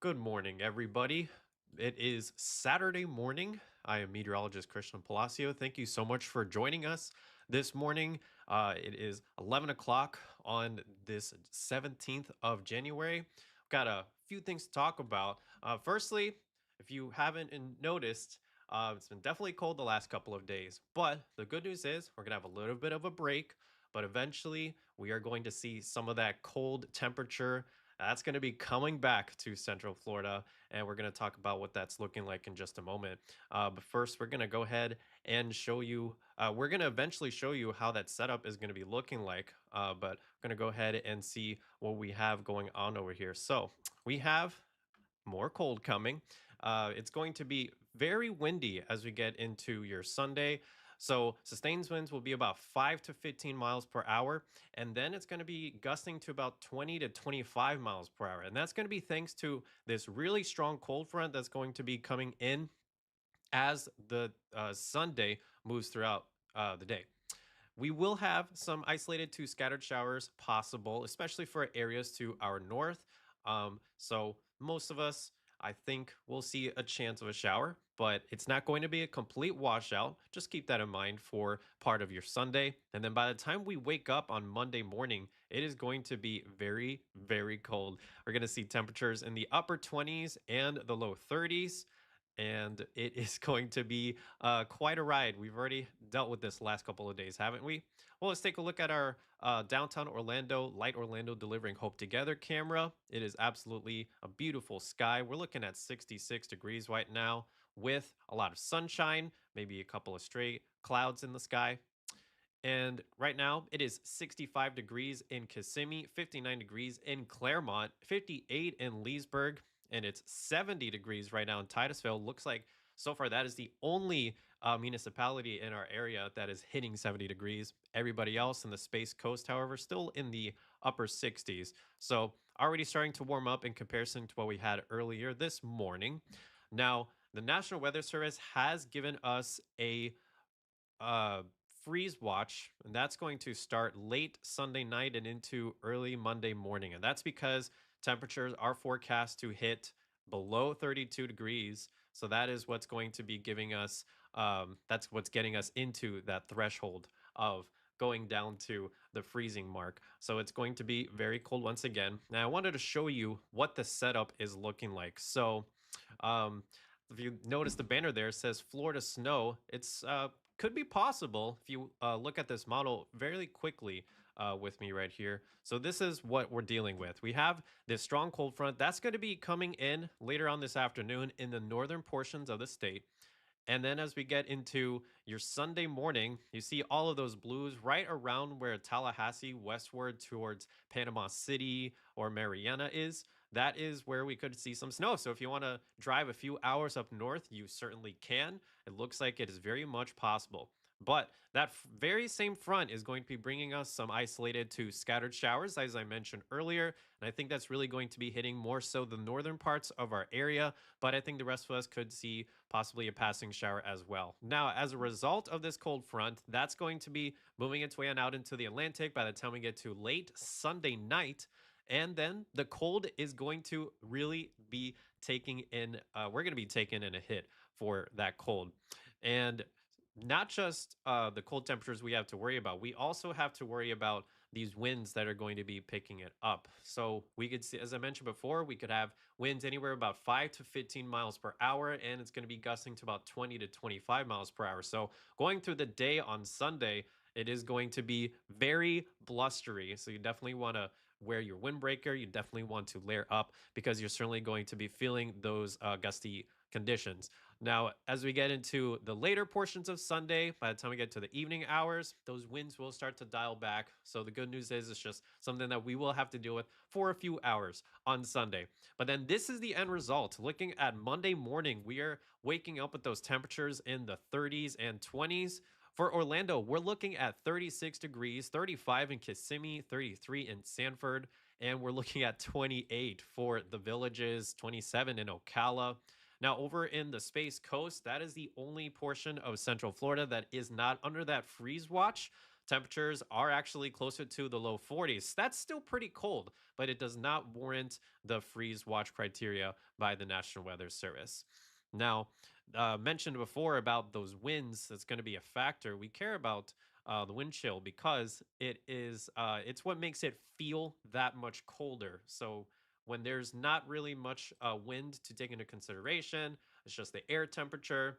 Good morning, everybody. It is Saturday morning. I am meteorologist Christian Palacio. Thank you so much for joining us this morning. It is 11 o'clock on this 17th of January. We've got a few things to talk about. Firstly, if you haven't noticed, it's been definitely cold the last couple of days. But the good news is we're going to have a little bit of a break. But eventually, we are going to see some of that cold temperature that's going to be coming back to Central Florida, and we're going to talk about what that's looking like in just a moment. But first, we're going to go ahead and show you. We're going to eventually show you how that setup is going to be looking like. But we're going to go ahead and see what we have going on over here. So we have more cold coming. It's going to be very windy as we get into your Sunday. So sustained winds will be about 5 to 15 miles per hour. And then it's going to be gusting to about 20 to 25 miles per hour. And that's going to be thanks to this really strong cold front that's going to be coming in as the Sunday moves throughout the day. We will have some isolated to scattered showers possible, especially for areas to our north. So most of us, I think, will see a chance of a shower, but it's not going to be a complete washout. Just keep that in mind for part of your Sunday. And then by the time we wake up on Monday morning, it is going to be very, very cold. We're going to see temperatures in the upper 20s and the low 30s, and it is going to be quite a ride. We've already dealt with this last couple of days, haven't we? Well, let's take a look at our downtown Orlando, Light Orlando delivering Hope Together camera. It is absolutely a beautiful sky. We're looking at 66 degrees right now with a lot of sunshine, maybe a couple of straight clouds in the sky. And right now, it is 65 degrees in Kissimmee, 59 degrees in Claremont, 58 in Leesburg, and it's 70 degrees right now in Titusville. Looks like so far that is the only municipality in our area that is hitting 70 degrees. Everybody else in the Space Coast, however, still in the upper 60s. So already starting to warm up in comparison to what we had earlier this morning. Now, the National Weather Service has given us a uh freeze watch, and that's going to start late Sunday night and into early Monday morning, and that's because temperatures are forecast to hit below 32 degrees. So that is what's going to be giving us that's what's getting us into that threshold of going down to the freezing mark. So it's going to be very cold once again. Now I wanted to show you what the setup is looking like. So um if you notice the banner there, it says Florida snow. It's could be possible if you look at this model very quickly with me right here. So this is what we're dealing with. We have this strong cold front that's going to be coming in later on this afternoon in the northern portions of the state. And then as we get into your Sunday morning, you see all of those blues right around where Tallahassee westward towards Panama City or Mariana is. That is where we could see some snow. So if you want to drive a few hours up north, you certainly can. It looks like it is very much possible. But that very same front is going to be bringing us some isolated to scattered showers, as I mentioned earlier. And I think that's really going to be hitting more so the northern parts of our area. But I think the rest of us could see possibly a passing shower as well. Now, as a result of this cold front, that's going to be moving its way on out into the Atlantic by the time we get to late Sunday night. And then the cold is going to really be taking in, we're going to be taking in a hit for that cold. And not just the cold temperatures we have to worry about, we also have to worry about these winds that are going to be picking it up. So we could see, as I mentioned before, we could have winds anywhere about 5 to 15 miles per hour, and it's going to be gusting to about 20 to 25 miles per hour. So going through the day on Sunday, it is going to be very blustery. So you definitely want to wear your windbreaker. You definitely want to layer up because you're certainly going to be feeling those gusty conditions. Now, as we get into the later portions of Sunday, by the time we get to the evening hours, those winds will start to dial back. So the good news is it's just something that we will have to deal with for a few hours on Sunday. But then this is the end result. Looking at Monday morning, we are waking up with those temperatures in the 30s and 20s. For Orlando, we're looking at 36 degrees, 35 in Kissimmee, 33 in Sanford, and we're looking at 28 for the Villages, 27 in Ocala. Now, over in the Space Coast, that is the only portion of Central Florida that is not under that freeze watch. temperatures are actually closer to the low 40s. That's still pretty cold, but it does not warrant the freeze watch criteria by the National Weather Service. Now, mentioned before about those winds, that's going to be a factor. We care about the wind chill because it's what makes it feel that much colder. So when there's not really much wind to take into consideration, it's just the air temperature,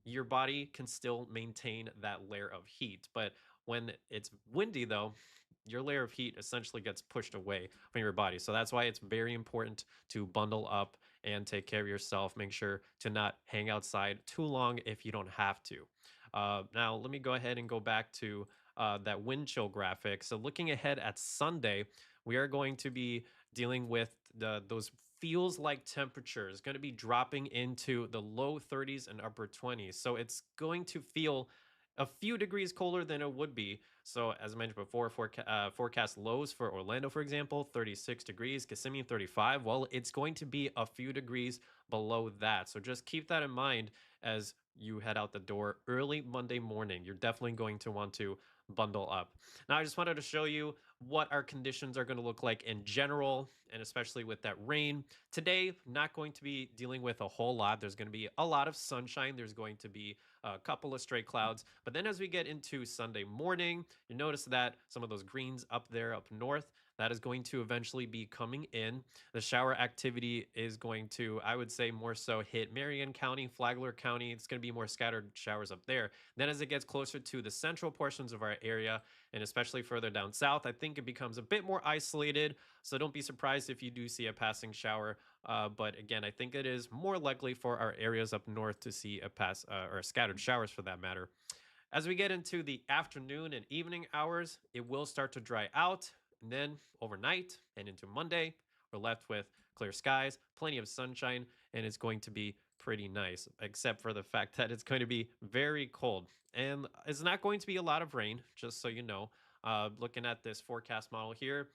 your body can still maintain that layer of heat. But when it's windy, though, your layer of heat essentially gets pushed away from your body. So that's why it's very important to bundle up and take care of yourself. Make sure to not hang outside too long if you don't have to. Now, let me go ahead and go back to that wind chill graphic. So, looking ahead at Sunday, we are going to be dealing with those feels like temperatures going to be dropping into the low 30s and upper 20s. So, it's going to feel a few degrees colder than it would be. So, as I mentioned before, forecast lows for Orlando, for example, 36 degrees, Kissimmee 35. Well, it's going to be a few degrees below that. So, just keep that in mind as you head out the door early Monday morning. You're definitely going to want to bundle up. Now, I just wanted to show you what our conditions are going to look like in general, and especially with that rain. Today, not going to be dealing with a whole lot. There's going to be a lot of sunshine. There's going to be a couple of stray clouds. But then as we get into Sunday morning, you notice that some of those greens up there up north, that is going to eventually be coming in. The shower activity is going to, I would say, more so hit Marion County, Flagler County. It's going to be more scattered showers up there. Then as it gets closer to the central portions of our area, and especially further down south, I think it becomes a bit more isolated. So don't be surprised if you do see a passing shower. But again, I think it is more likely for our areas up north to see a or scattered showers for that matter. As we get into the afternoon and evening hours, it will start to dry out. And then overnight and into Monday, we're left with clear skies, plenty of sunshine, and it's going to be pretty nice, except for the fact that it's going to be very cold. And it's not going to be a lot of rain, just so you know. Looking at this forecast model here,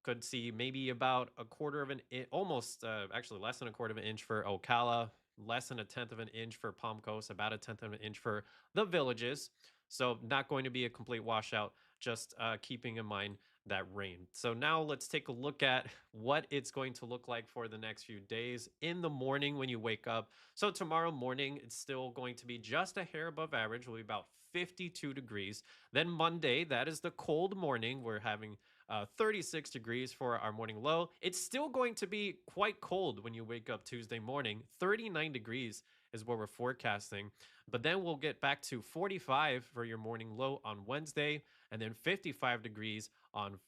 could see maybe about a quarter of an inch, almost actually less than a quarter of an inch for Ocala, less than a tenth of an inch for Palm Coast, about a tenth of an inch for the villages. So not going to be a complete washout, just keeping in mind that rain. So now let's take a look at what it's going to look like for the next few days in the morning when you wake up. So tomorrow morning, it's still going to be just a hair above average, will be about 52 degrees. Then Monday, that is the cold morning. We're having 36 degrees for our morning low. It's still going to be quite cold when you wake up Tuesday morning. 39 degrees is what we're forecasting. But then we'll get back to 45 for your morning low on Wednesday, and then 55 degrees on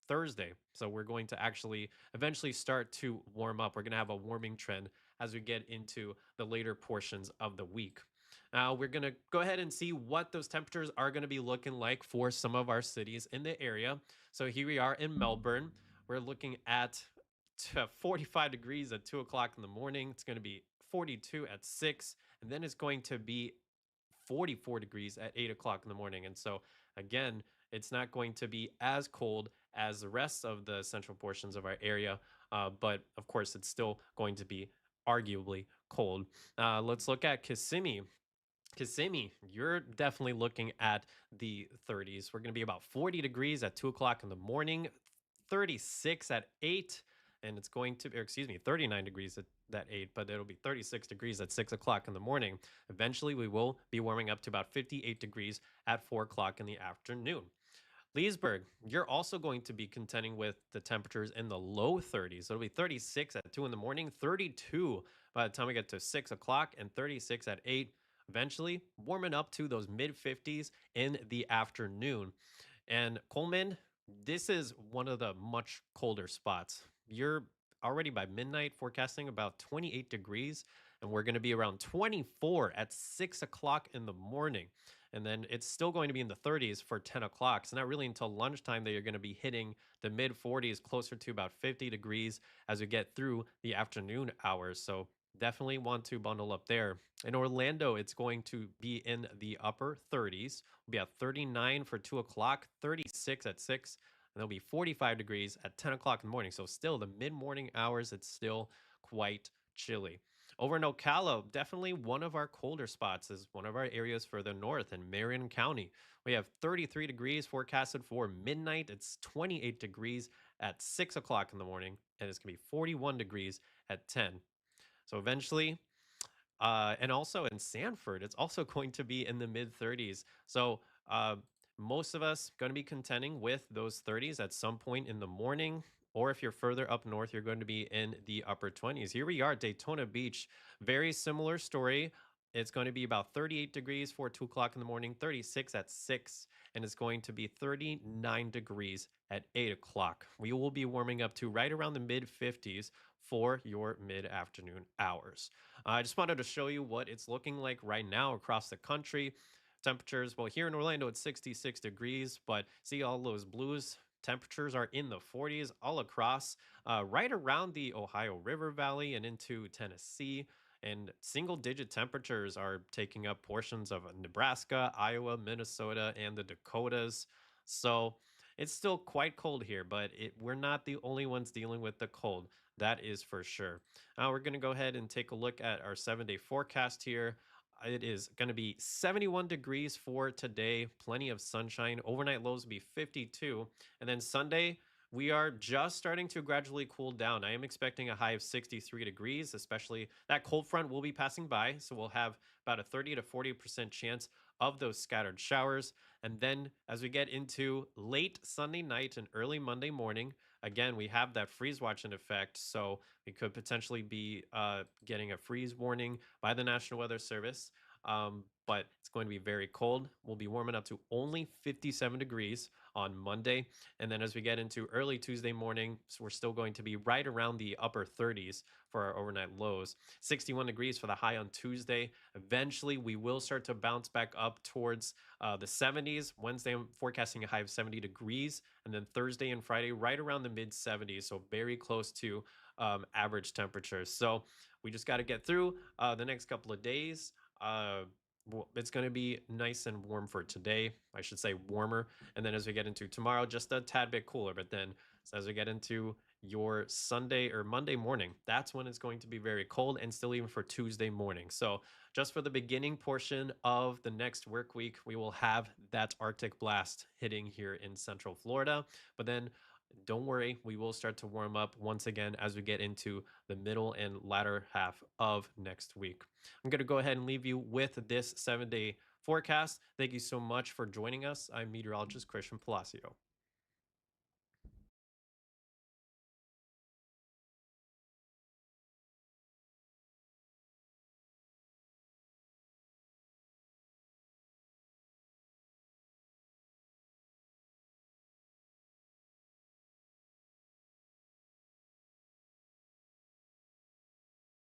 Thursday. So we're going to actually eventually start to warm up. We're going to have a warming trend as we get into the later portions of the week. Now, we're going to go ahead and see what those temperatures are going to be looking like for some of our cities in the area. So here we are in Melbourne. We're looking at 45 degrees at 2 o'clock in the morning. It's going to be 42 at 6, and then it's going to be 44 degrees at 8 o'clock in the morning. And so, again, it's not going to be as cold as the rest of the central portions of our area, but of course, it's still going to be arguably cold. Let's look at Kissimmee. Kissimmee, you're definitely looking at the 30s. We're going to be about 40 degrees at 2 o'clock in the morning, 36 at 8, and it's going to, or excuse me, 39 degrees at that 8, but it'll be 36 degrees at 6 o'clock in the morning. Eventually, we will be warming up to about 58 degrees at 4 o'clock in the afternoon. Leesburg, you're also going to be contending with the temperatures in the low 30s. So it'll be 36 at 2 in the morning, 32 by the time we get to 6 o'clock, and 36 at 8. Eventually, warming up to those mid 50s in the afternoon. And Coleman, this is one of the much colder spots. You're already by midnight forecasting about 28 degrees, and we're going to be around 24 at 6 o'clock in the morning. And then it's still going to be in the 30s for 10 o'clock. It's not really until lunchtime that you're going to be hitting the mid 40s, closer to about 50 degrees as we get through the afternoon hours. So definitely want to bundle up there. In Orlando, it's going to be in the upper 30s. We'll be at 39 for 2 o'clock, 36 at 6, and there'll be 45 degrees at 10 o'clock in the morning. So still the mid morning hours, it's still quite chilly. Over in Ocala, definitely one of our colder spots is one of our areas further north in Marion County. We have 33 degrees forecasted for midnight. It's 28 degrees at 6 o'clock in the morning, and it's going to be 41 degrees at 10. So eventually, and also in Sanford, it's also going to be in the mid 30s. So most of us going to be contending with those 30s at some point in the morning. Or if you're further up north, you're going to be in the upper 20s. Here we are, Daytona Beach. Very similar story. It's going to be about 38 degrees for 2 o'clock in the morning, 36 at 6, and it's going to be 39 degrees at 8 o'clock. We will be warming up to right around the mid 50s for your mid afternoon hours. I just wanted to show you what it's looking like right now across the country. Temperatures, well, here in Orlando, it's 66 degrees, but see all those blues? Temperatures are in the 40s all across, right around the Ohio River Valley and into Tennessee. And single digit temperatures are taking up portions of Nebraska, Iowa, Minnesota, and the Dakotas. So it's still quite cold here, but we're not the only ones dealing with the cold. That is for sure. We're going to go ahead and take a look at our 7 day forecast here. It is going to be 71 degrees for today, plenty of sunshine. Overnight lows will be 52. And then Sunday, we are just starting to gradually cool down. I am expecting a high of 63 degrees, especially that cold front will be passing by. So we'll have about a 30 to 40% chance of those scattered showers. And then as we get into late Sunday night and early Monday morning, again, we have that freeze watch in effect. So we could potentially be getting a freeze warning by the National Weather Service. But it's going to be very cold. We'll be warming up to only 57 degrees on Monday. And then as we get into early Tuesday morning, so we're still going to be right around the upper 30s for our overnight lows. 61 degrees for the high on Tuesday. Eventually, we will start to bounce back up towards the 70s. Wednesday, I'm forecasting a high of 70 degrees. And then Thursday and Friday, right around the mid 70s. So very close to average temperatures. So we just got to get through the next couple of days. Uh, it's going to be nice and warm for today. I should say warmer. And then as we get into tomorrow, just a tad bit cooler. But then as we get into your Sunday or Monday morning, that's when it's going to be very cold and still even for Tuesday morning. So just for the beginning portion of the next work week, we will have that Arctic blast hitting here in Central Florida. But then don't worry, we will start to warm up once again as we get into the middle and latter half of next week. I'm going to go ahead and leave you with this 7 day forecast. Thank you so much for joining us. I'm meteorologist Christian Palacio.